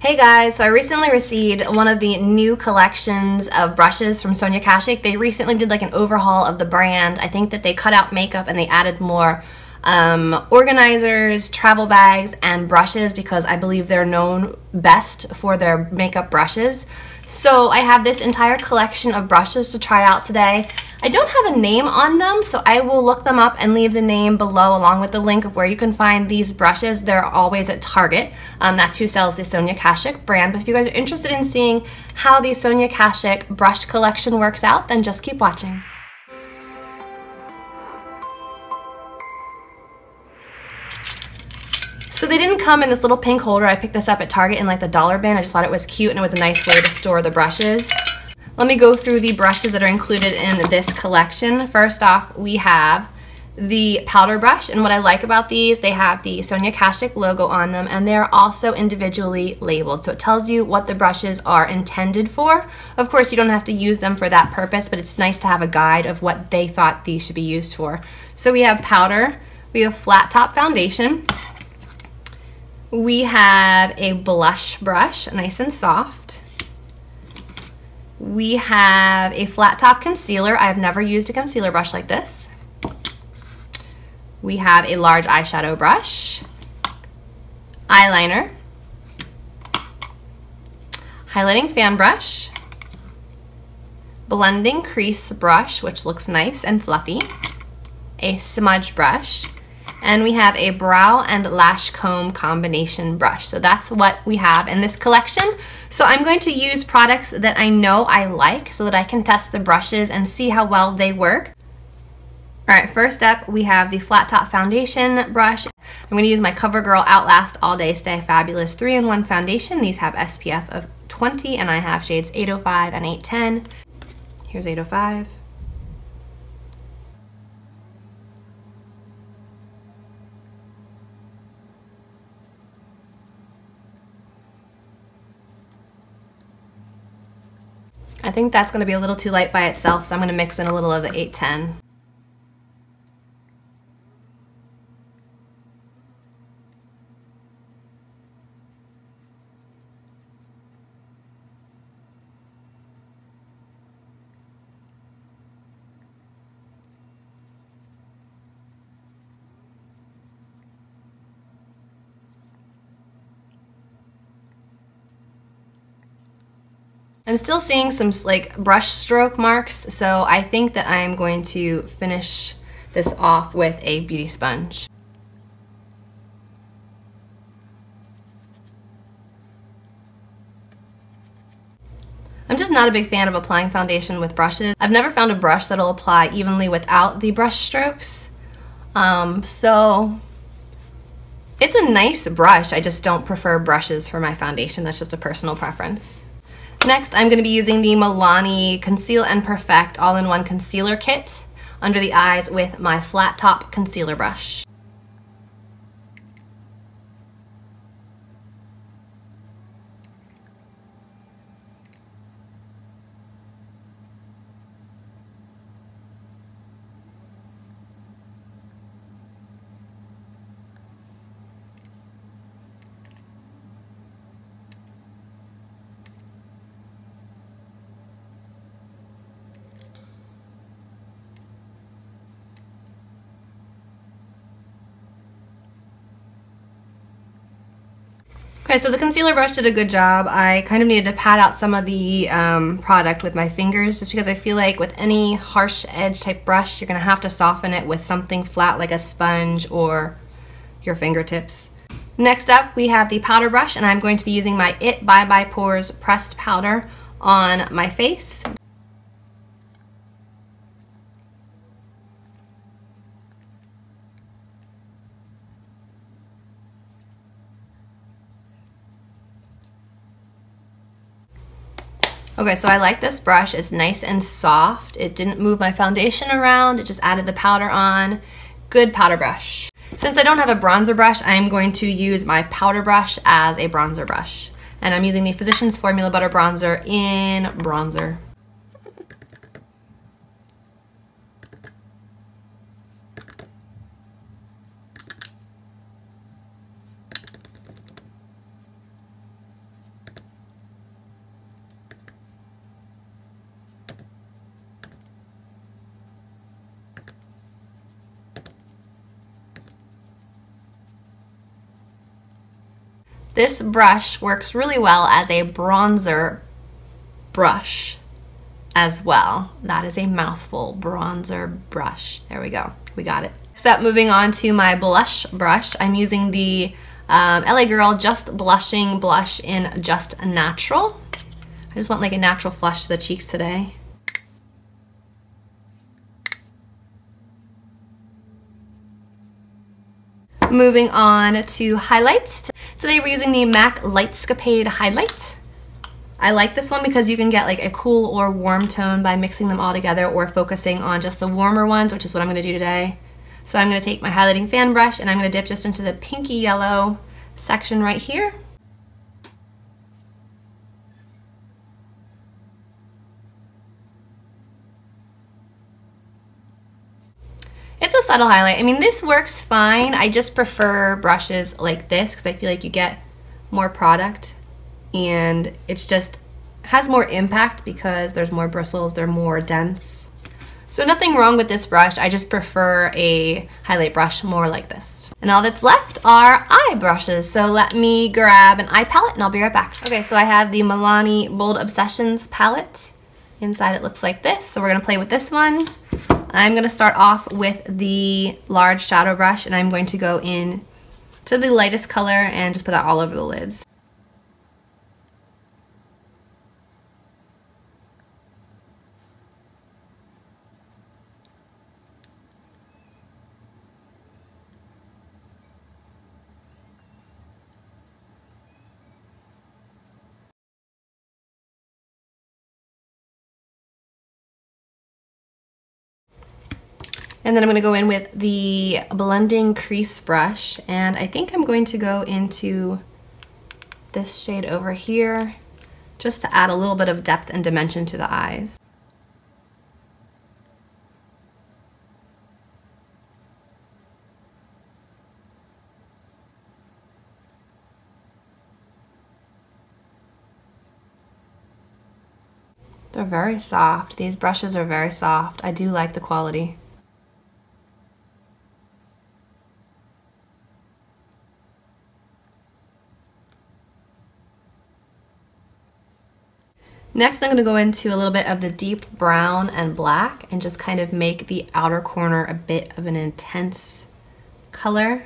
Hey guys, so I recently received one of the new collections of brushes from Sonia Kashuk. They recently did like an overhaul of the brand. I think that they cut out makeup and they added more organizers, travel bags, and brushes because I believe they're known best for their makeup brushes. So I have this entire collection of brushes to try out today. I don't have a name on them, so I will look them up and leave the name below along with the link of where you can find these brushes. They're always at Target. That's who sells the Sonia Kashuk brand. But if you guys are interested in seeing how the Sonia Kashuk brush collection works out, then just keep watching. So they didn't come in this little pink holder. I picked this up at Target in like the dollar bin. I just thought it was cute and it was a nice way to store the brushes. Let me go through the brushes that are included in this collection. First off, we have the powder brush, and what I like about these, they have the Sonia Kashuk logo on them, and they're also individually labeled, so it tells you what the brushes are intended for. Of course, you don't have to use them for that purpose, but it's nice to have a guide of what they thought these should be used for. So we have powder, we have flat top foundation, we have a blush brush, nice and soft. We have a flat top concealer. I've never used a concealer brush like this. We have a large eyeshadow brush, eyeliner, highlighting fan brush, blending crease brush, which looks nice and fluffy, a smudge brush, and we have a brow and lash comb combination brush. So that's what we have in this collection. So I'm going to use products that I know I like so that I can test the brushes and see how well they work. All right, first up, we have the flat top foundation brush. I'm going to use my Covergirl Outlast All Day Stay Fabulous 3-in-1 foundation. These have SPF of 20 and I have shades 805 and 810. Here's 805. I think that's going to be a little too light by itself, so I'm going to mix in a little of the 810. I'm still seeing some like brush stroke marks, so I think that I'm going to finish this off with a beauty sponge. I'm just not a big fan of applying foundation with brushes. I've never found a brush that'll apply evenly without the brush strokes. So it's a nice brush, I just don't prefer brushes for my foundation. That's just a personal preference. Next, I'm going to be using the Milani Conceal and Perfect All-in-One Concealer Kit under the eyes with my flat top concealer brush. Okay, so the concealer brush did a good job. I kind of needed to pat out some of the product with my fingers just because I feel like with any harsh edge type brush, you're going to have to soften it with something flat like a sponge or your fingertips. Next up, we have the powder brush, and I'm going to be using my It Bye Pores pressed powder on my face. Okay, so I like this brush. It's nice and soft. It didn't move my foundation around. It just added the powder on. Good powder brush. Since I don't have a bronzer brush, I'm going to use my powder brush as a bronzer brush. And I'm using the Physicians Formula Butter Bronzer in Bronzer. This brush works really well as a bronzer brush as well. That is a mouthful, bronzer brush. There we go, we got it. Next up, moving on to my blush brush. I'm using the LA Girl Just Blushing Blush in Just Natural. I just want like a natural flush to the cheeks today. Moving on to highlights. Today we're using the MAC Lightscapade highlight. I like this one because you can get like a cool or warm tone by mixing them all together or focusing on just the warmer ones, which is what I'm going to do today. So I'm going to take my highlighting fan brush and I'm going to dip just into the pinky yellow section right here. It's a subtle highlight. I mean, this works fine. I just prefer brushes like this because I feel like you get more product and it's just has more impact because there's more bristles, they're more dense. So nothing wrong with this brush. I just prefer a highlight brush more like this. And all that's left are eye brushes. So let me grab an eye palette and I'll be right back. Okay, so I have the Milani Bold Obsessions palette. Inside it looks like this. So we're gonna play with this one. I'm gonna start off with the large shadow brush and I'm going to go in to the lightest color and just put that all over the lids. And then I'm going to go in with the blending crease brush, and I think I'm going to go into this shade over here just to add a little bit of depth and dimension to the eyes. They're very soft. These brushes are very soft. I do like the quality. Next, I'm going to go into a little bit of the deep brown and black and just kind of make the outer corner a bit of an intense color.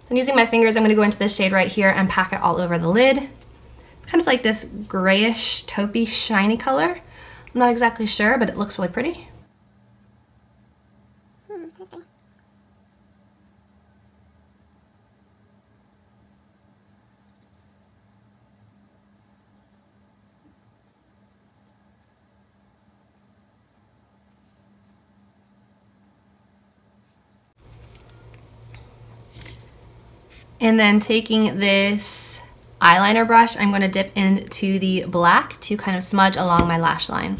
Then using my fingers, I'm going to go into this shade right here and pack it all over the lid. It's kind of like this grayish, taupey, shiny color. I'm not exactly sure, but it looks really pretty. And then taking this eyeliner brush, I'm going to dip into the black to kind of smudge along my lash line.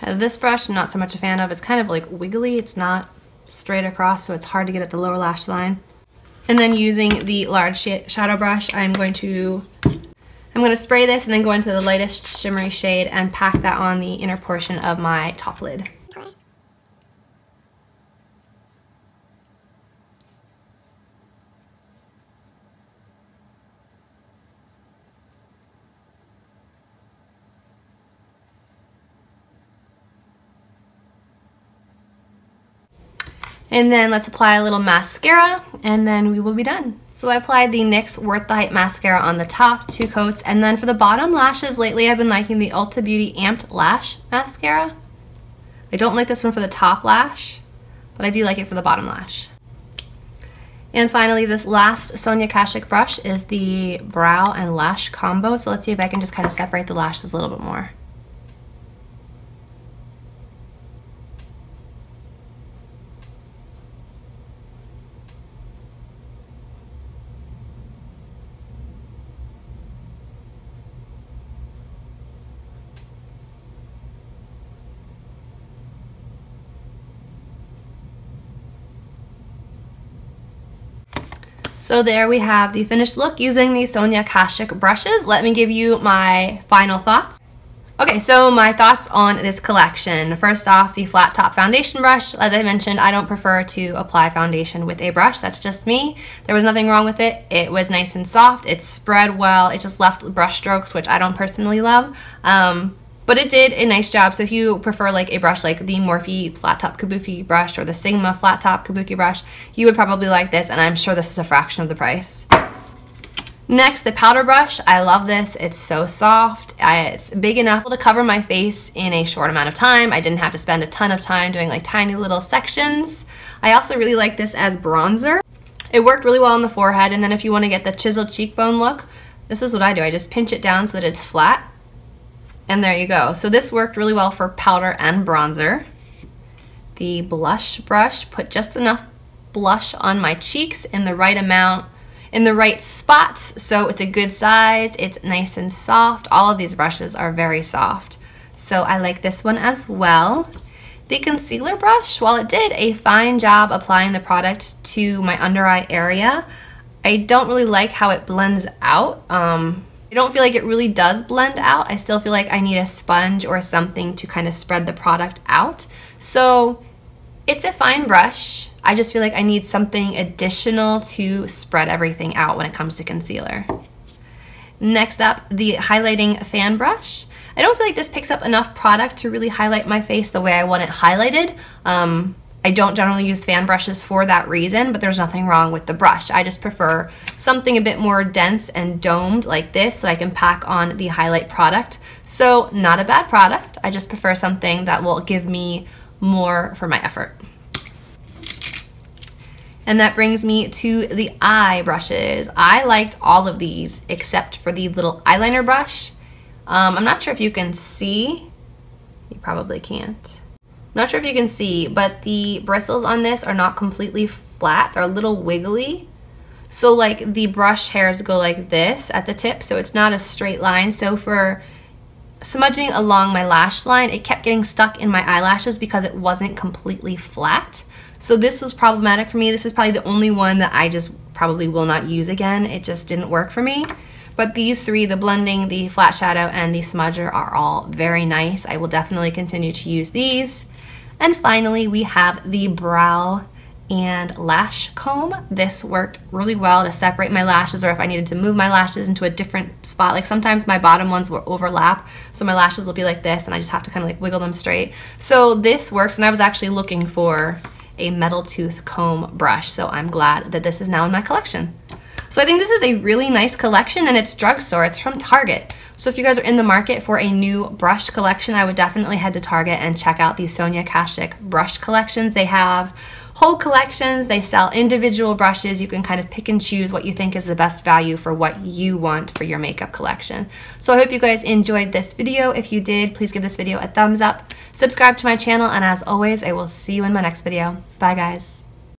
This brush I'm not so much a fan of. It's kind of like wiggly. It's not straight across, so it's hard to get at the lower lash line. And then using the large shadow brush, I'm going to spray this and then go into the lightest shimmery shade and pack that on the inner portion of my top lid. And then let's apply a little mascara, and then we will be done. So I applied the NYX Worth the Hype mascara on the top, 2 coats, and then for the bottom lashes, lately I've been liking the Ulta Beauty Amped Lash mascara. I don't like this one for the top lash, but I do like it for the bottom lash. And finally, this last Sonia Kashuk brush is the brow and lash combo, so let's see if I can just kind of separate the lashes a little bit more. So there we have the finished look using the Sonia Kashuk brushes. Let me give you my final thoughts. Okay, so my thoughts on this collection. First off, the flat top foundation brush. As I mentioned, I don't prefer to apply foundation with a brush. That's just me. There was nothing wrong with it. It was nice and soft. It spread well. It just left brush strokes, which I don't personally love. But it did a nice job. So if you prefer like a brush like the Morphe flat top kabuki brush or the Sigma flat top kabuki brush, you would probably like this, and I'm sure this is a fraction of the price. Next, the powder brush. I love this. It's so soft. It's big enough to cover my face in a short amount of time. I didn't have to spend a ton of time doing like tiny little sections. I also really like this as bronzer. It worked really well on the forehead, and then if you want to get the chiseled cheekbone look, this is what I do. I just pinch it down so that it's flat. And there you go. So this worked really well for powder and bronzer. The blush brush, put just enough blush on my cheeks in the right amount, in the right spots, so it's a good size. It's nice and soft. All of these brushes are very soft. So I like this one as well. The concealer brush, while it did a fine job applying the product to my under eye area, I don't really like how it blends out. I don't feel like it really does blend out. I still feel like I need a sponge or something to kind of spread the product out. So it's a fine brush. I just feel like I need something additional to spread everything out when it comes to concealer. Next up, the highlighting fan brush. I don't feel like this picks up enough product to really highlight my face the way I want it highlighted. I don't generally use fan brushes for that reason, but there's nothing wrong with the brush. I just prefer something a bit more dense and domed like this so I can pack on the highlight product. So not a bad product. I just prefer something that will give me more for my effort. And that brings me to the eye brushes. I liked all of these except for the little eyeliner brush. I'm not sure if you can see. You probably can't. Not sure if you can see, but the bristles on this are not completely flat. They're a little wiggly. So like the brush hairs go like this at the tip, so it's not a straight line. So for smudging along my lash line, it kept getting stuck in my eyelashes because it wasn't completely flat. So this was problematic for me. This is probably the only one that I just probably will not use again. It just didn't work for me. But these three, the blending, the flat shadow, and the smudger are all very nice. I will definitely continue to use these. And finally, we have the brow and lash comb. This worked really well to separate my lashes, or if I needed to move my lashes into a different spot. Like sometimes my bottom ones will overlap, so my lashes will be like this, and I just have to kind of like wiggle them straight. So this works, and I was actually looking for a metal tooth comb brush, so I'm glad that this is now in my collection. So I think this is a really nice collection, and it's drugstore. It's from Target. So if you guys are in the market for a new brush collection, I would definitely head to Target and check out these Sonia Kashuk brush collections. They have whole collections. They sell individual brushes. You can kind of pick and choose what you think is the best value for what you want for your makeup collection. So I hope you guys enjoyed this video. If you did, please give this video a thumbs up. Subscribe to my channel, and as always, I will see you in my next video. Bye, guys.